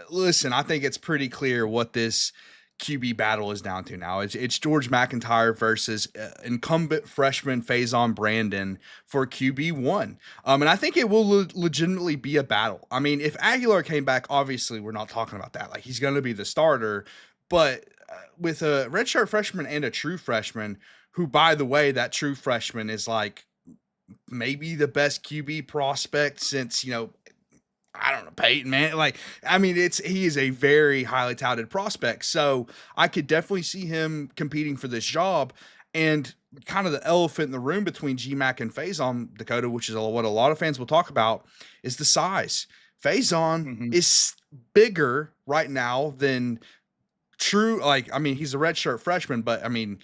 listen, I think it's pretty clear what this QB battle is down to now. It's George McIntyre versus incumbent freshman Faizon Brandon for QB1. And I think it will legitimately be a battle. I mean, if Aguilar came back, obviously we're not talking about that. Like he's going to be the starter, but with a redshirt freshman and a true freshman, who by the way, that true freshman is like maybe the best QB prospect since, I don't know, Peyton, man. Like, I mean, he is a very highly touted prospect. So I could definitely see him competing for this job. And kind of the elephant in the room between GMac and Faizon, Dakota, which is what a lot of fans will talk about, is the size. Faizon Mhm. is bigger right now than true. Like, I mean, he's a redshirt freshman, but I mean,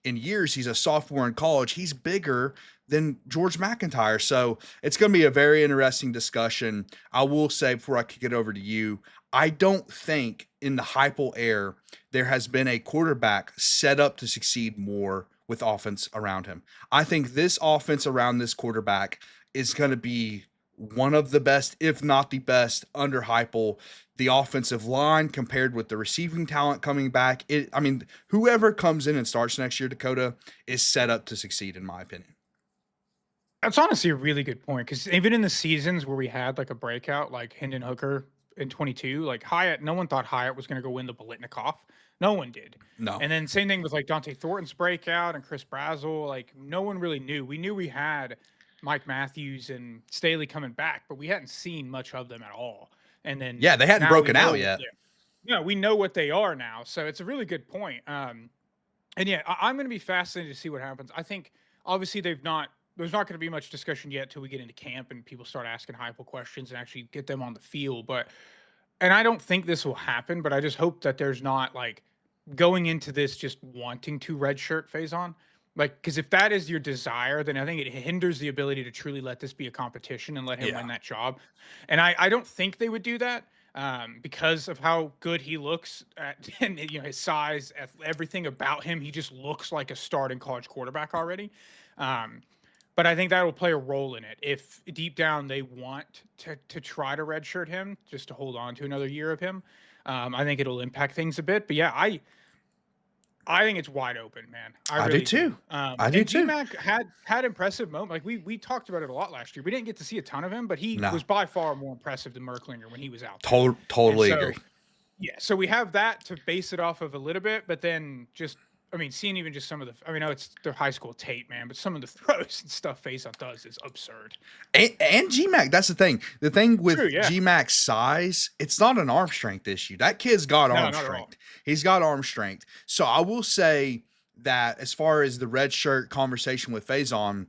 in years, he's a sophomore in college. He's bigger than George McIntyre. So it's going to be a very interesting discussion. I will say before I kick it over to you, I don't think in the Heupel era there has been a quarterback set up to succeed more with offense around him. I think this offense around this quarterback is going to be one of the best, if not the best, under Heupel. The offensive line compared with the receiving talent coming back. I mean, whoever comes in and starts next year, Dakota, is set up to succeed, in my opinion. That's honestly a really good point because even in the seasons where we had like a breakout, like Hendon Hooker in 22, like Hyatt, no one thought Hyatt was going to go win the Bolitnikoff. No one did. No. And then same thing with like Dante Thornton's breakout and Chris Brazel. Like no one really knew. We knew we had Mike Matthews and Staley coming back, but we hadn't seen much of them at all. And then Yeah, they hadn't now we broken out know, yet. yeah, no, we know what they are now. So it's a really good point. And yeah, I'm going to be fascinated to see what happens. I think obviously there's not going to be much discussion yet till we get into camp and people start asking Heupel questions and actually get them on the field. But and I don't think this will happen, but I just hope that there's not like going into this just wanting to redshirt phase on. Like, because if that is your desire, then I think it hinders the ability to truly let this be a competition and let him Yeah. win that job. And I don't think they would do that because of how good he looks at, and his size, everything about him. He just looks like a starting college quarterback already. Um, but I think that will play a role in it. If deep down they want to try to redshirt him just to hold on to another year of him, I think it'll impact things a bit. But yeah, I think it's wide open, man. I I do really do. too. I do And too. GMac had impressive moments. Like we talked about it a lot last year. We didn't get to see a ton of him, but he No. was by far more impressive than Merklinger when he was out there. And Totally so agree. yeah, so we have that to base it off of a little bit, but then just I mean, seeing even just some of the I mean, I know it's their high school tape, man, but some of the throws and stuff Faceoff does is absurd. And GMAC, that's the thing. The thing True, with yeah. GMAC's size, it's not an arm strength issue. That kid's got No, arm not at all. strength. He's got arm strength. So I will say that as far as the red shirt conversation with Faison,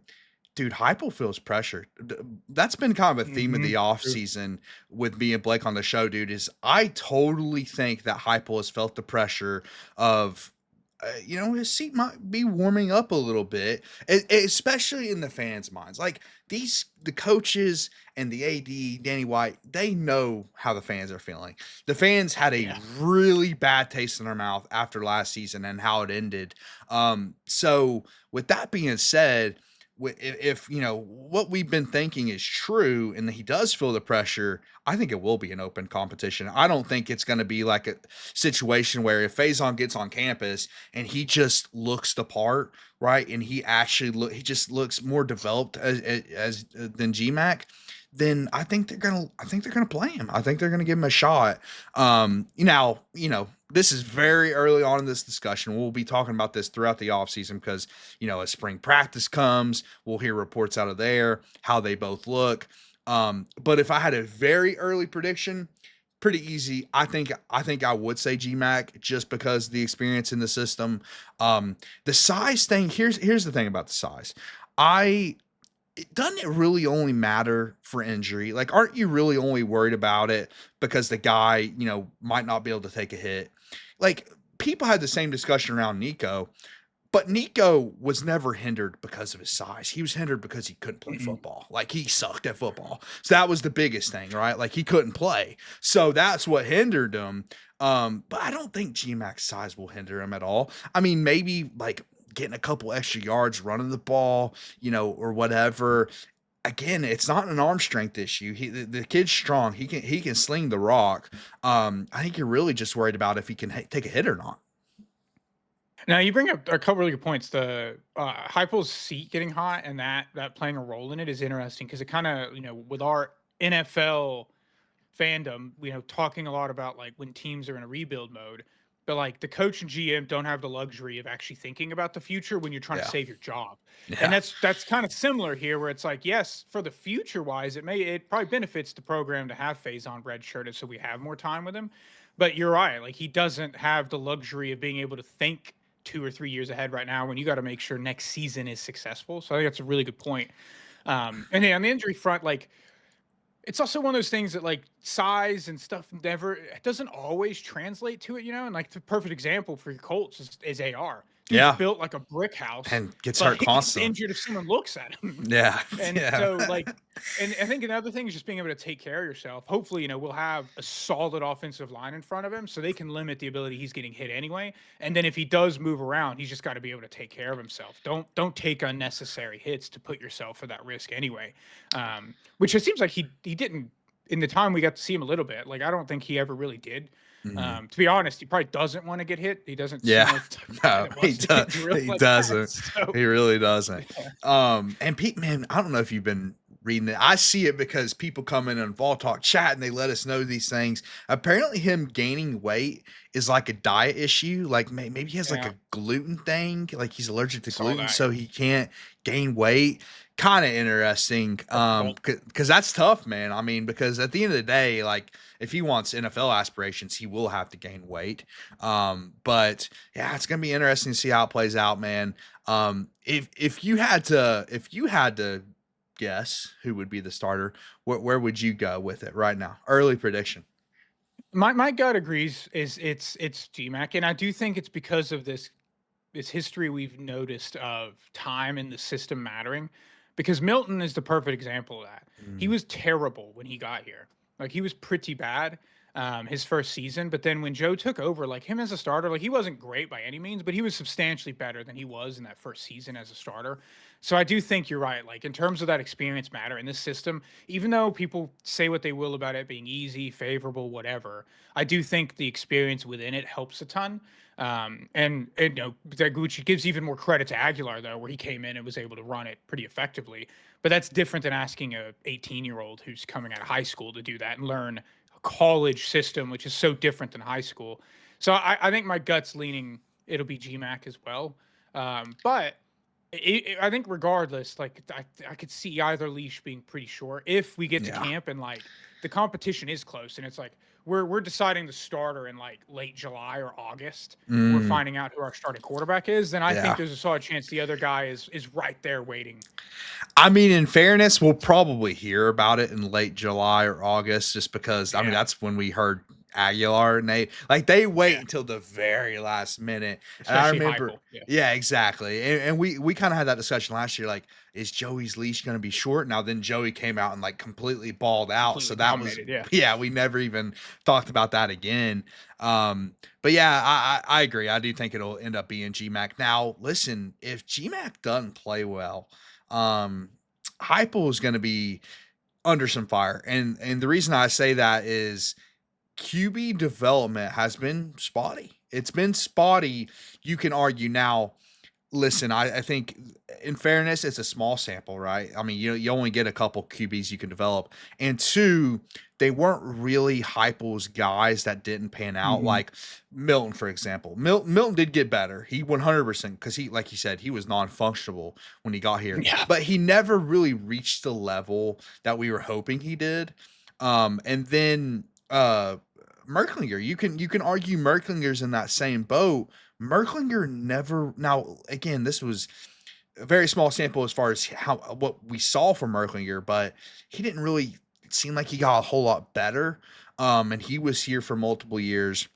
dude, Heupel feels pressure. That's been kind of a theme of the Mhm. True. offseason with me and Blake on the show, dude, is I totally think that Heupel has felt the pressure of his seat might be warming up a little bit, especially in the fans' minds. Like the coaches and the AD, Danny White, they know how the fans are feeling. The fans had a Yeah. really bad taste in their mouth after last season and how it ended. So with that being said, if what we've been thinking is true and that he does feel the pressure, I think it will be an open competition. I don't think it's going to be like a situation where if Faison gets on campus and he just looks the part, right, and he just looks more developed as than GMac, then I think they're gonna play him. I think they're gonna give him a shot. This is very early on in this discussion. We'll be talking about this throughout the offseason because as spring practice comes, we'll hear reports out of there, how they both look. But if I had a very early prediction, pretty easy. I think I would say GMAC just because the experience in the system. The size thing, here's the thing about the size. I doesn't it really only matter for injury? Like, aren't you really only worried about it because the guy, might not be able to take a hit? Like, people had the same discussion around Nico, but Nico was never hindered because of his size. He was hindered because he couldn't play Mhm. football. Like, he sucked at football. So that was the biggest thing, right? Like, he couldn't play. So that's what hindered him. But I don't think GMAX size will hinder him at all. I mean, maybe like getting a couple extra yards running the ball, or whatever. again, it's not an arm strength issue. The kid's strong. He can sling the rock. I think you're really just worried about if he can take a hit or not. Now you bring up a couple really good points. The Heupel's seat getting hot and that playing a role in it is interesting because it kind of with our NFL fandom, talking a lot about like when teams are in a rebuild mode, but like the coach and GM don't have the luxury of actually thinking about the future when you're trying to Yeah, save your job. And yeah, that's kind of similar here where it's like, yes, for the future wise, it probably benefits the program to have Faizon redshirted so we have more time with him. But you're right, like he doesn't have the luxury of being able to think 2 or 3 years ahead right now when you got to make sure next season is successful. So I think that's a really good point. And then on the injury front, like it's also one of those things that like size and stuff never it doesn't always translate to it, And like the perfect example for your Colts is AR. Dude's yeah, built like a brick house, and gets but hurt he gets constantly. injured if someone looks at him. Yeah, And yeah, so like and I think another thing is just being able to take care of yourself. Hopefully, we'll have a solid offensive line in front of him so they can limit the ability he's getting hit anyway. And then if he does move around, he's just got to be able to take care of himself. Don't take unnecessary hits to put yourself for that risk anyway. Which it seems like he didn't in the time we got to see him a little bit. Like I don't think he ever really did. mhm. To be honest, he probably doesn't want to get hit. He doesn't seem Yeah. like the type of guy No, that he wants to does. get drilled He like that. doesn't. So He really doesn't. yeah, And Pete, man, I don't know if you've been reading it. I see it because people come in on Vol Talk chat and they let us know these things. Apparently, him gaining weight is like a diet issue. Like maybe he has like yeah, a gluten thing, like he's allergic to saw gluten, that. so he can't gain weight. Kind of interesting. Difficult. Because that's tough, man. I mean, because at the end of the day, like if he wants NFL aspirations, he will have to gain weight. But yeah, it's gonna be interesting to see how it plays out, man. If you had to guess who would be the starter, where would you go with it right now? Early prediction. My gut agrees. It's GMac, and I do think it's because of this history we've noticed of time and the system mattering. Because Milton is the perfect example of that. He Mm, was terrible when he got here. Like he was pretty bad his first season, but then when Joe took over, like him as a starter, like he wasn't great by any means, but he was substantially better than he was in that first season as a starter. So I do think you're right. Like in terms of that experience matter in this system, even though people say what they will about it being easy, favorable, whatever, I do think the experience within it helps a ton. And which gives even more credit to Aguilar though, where he came in and was able to run it pretty effectively. But that's different than asking a 18-year-old who's coming out of high school to do that and learn a college system, which is so different than high school. So I think my gut's leaning it'll be GMAC as well. But I think regardless, like I could see either leash being pretty short if we get to yeah. camp and like the competition is close and it's like we're deciding the starter in like late July or August and we're Mm, finding out who our starting quarterback is, then I think yeah. there's a solid chance the other guy is right there waiting. I mean, in fairness, we'll probably hear about it in late July or August, just because I mean Yeah. that's when we heard Aguilar, and they wait Yeah. until the very last minute. And I Especially remember, Heupel. Yeah. yeah, exactly. And we kind of had that discussion last year, like, is Joey's leash going to be short? Now then, Joey came out and like completely balled out, so Completely that was dominated. Yeah. yeah, we never even talked about that again. But yeah, I agree. I do think it'll end up being GMAC. Now, listen, if GMAC doesn't play well. Um, Heupel is going to be under some fire, and the reason I say that is QB development has been spotty. It's been spotty. You can argue now. Listen, I think in fairness, it's a small sample, right? I mean, you only get a couple QBs you can develop, and two, they weren't really Heupel's guys that didn't pan out. Hmm. Like Milton, for example. Milton did get better. He 100% because he, like you said, he was non-functional when he got here, Yeah. but he never really reached the level that we were hoping he did. And then Merklinger, you can argue Merklinger's in that same boat. Merklinger never. Now, again, this was a very small sample as far as how what we saw from Merklinger, but he didn't really seem like he got a whole lot better. And he was here for multiple years.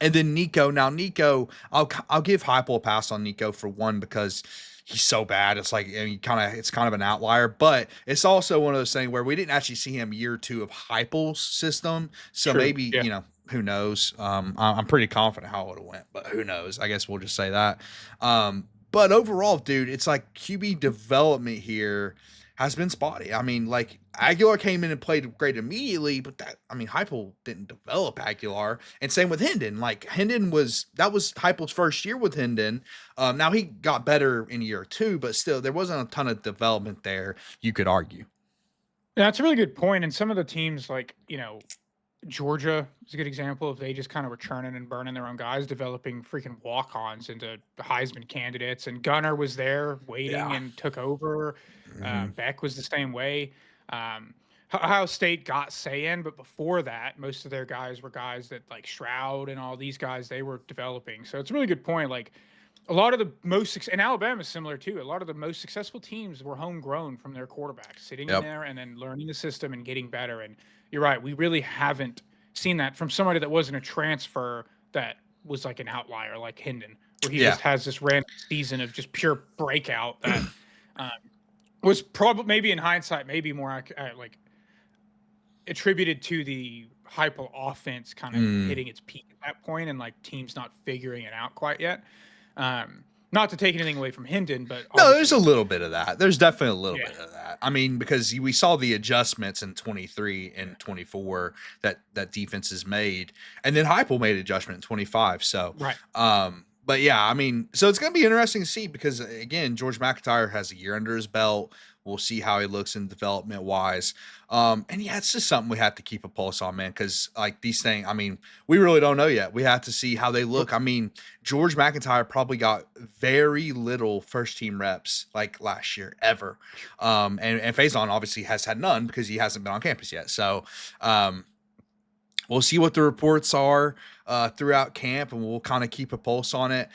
And then Nico. Now Nico, I'll give Heupel a pass on Nico for one because he's so bad. It's like I mean, it's kind of an outlier, but it's also one of those things where we didn't actually see him year two of Heupel's system. So True. maybe Yeah. who knows? I'm pretty confident how it would have went, but who knows? I guess we'll just say that. But overall, dude, it's like QB development here. has been spotty. I mean, like Aguilar came in and played great immediately, but Heupel didn't develop Aguilar, and same with Hendon. Like Hendon that was Heupel's first year with Hendon. Now he got better in year two, but still there wasn't a ton of development there. You could argue. Yeah, that's a really good point. And some of the teams, like Georgia is a good example of they just kind of were churning and burning their own guys, developing freaking walk-ons into Heisman candidates. And Gunner was there waiting Yeah. and took over. Mm-hmm. Beck was the same way. Ohio State got Sayin, but before that, most of their guys were guys that like Shroud and all these guys they were developing. So it's a really good point. Like a lot of the and Alabama is similar too. A lot of the most successful teams were homegrown from their quarterbacks, sitting in Yep. there and then learning the system and getting better. And you're right, we really haven't seen that from somebody that wasn't a transfer that was like an outlier, like Hendon, where he just has this random season of just pure breakout that was probably maybe in hindsight maybe more like attributed to the Heupel offense kind of hitting its peak at that point and like teams not figuring it out quite yet. Not to take anything away from Hendon, but no, there's a little bit of that. There's definitely a little bit of that. I mean, because we saw the adjustments in 23 and 24 that defenses made, and then Heupel made an adjustment in 25. So, right. But yeah, I mean, so it's going to be interesting to see because again, George McIntyre has a year under his belt. We'll see how he looks in development wise. And yeah, it's just something we have to keep a pulse on, man. Cause like these things, I mean, we really don't know yet. We have to see how they look. I mean, George McIntyre probably got very little first team reps like last year ever. And Faizon obviously has had none because he hasn't been on campus yet. So, we'll see what the reports are throughout camp, and we'll kind of keep a pulse on it.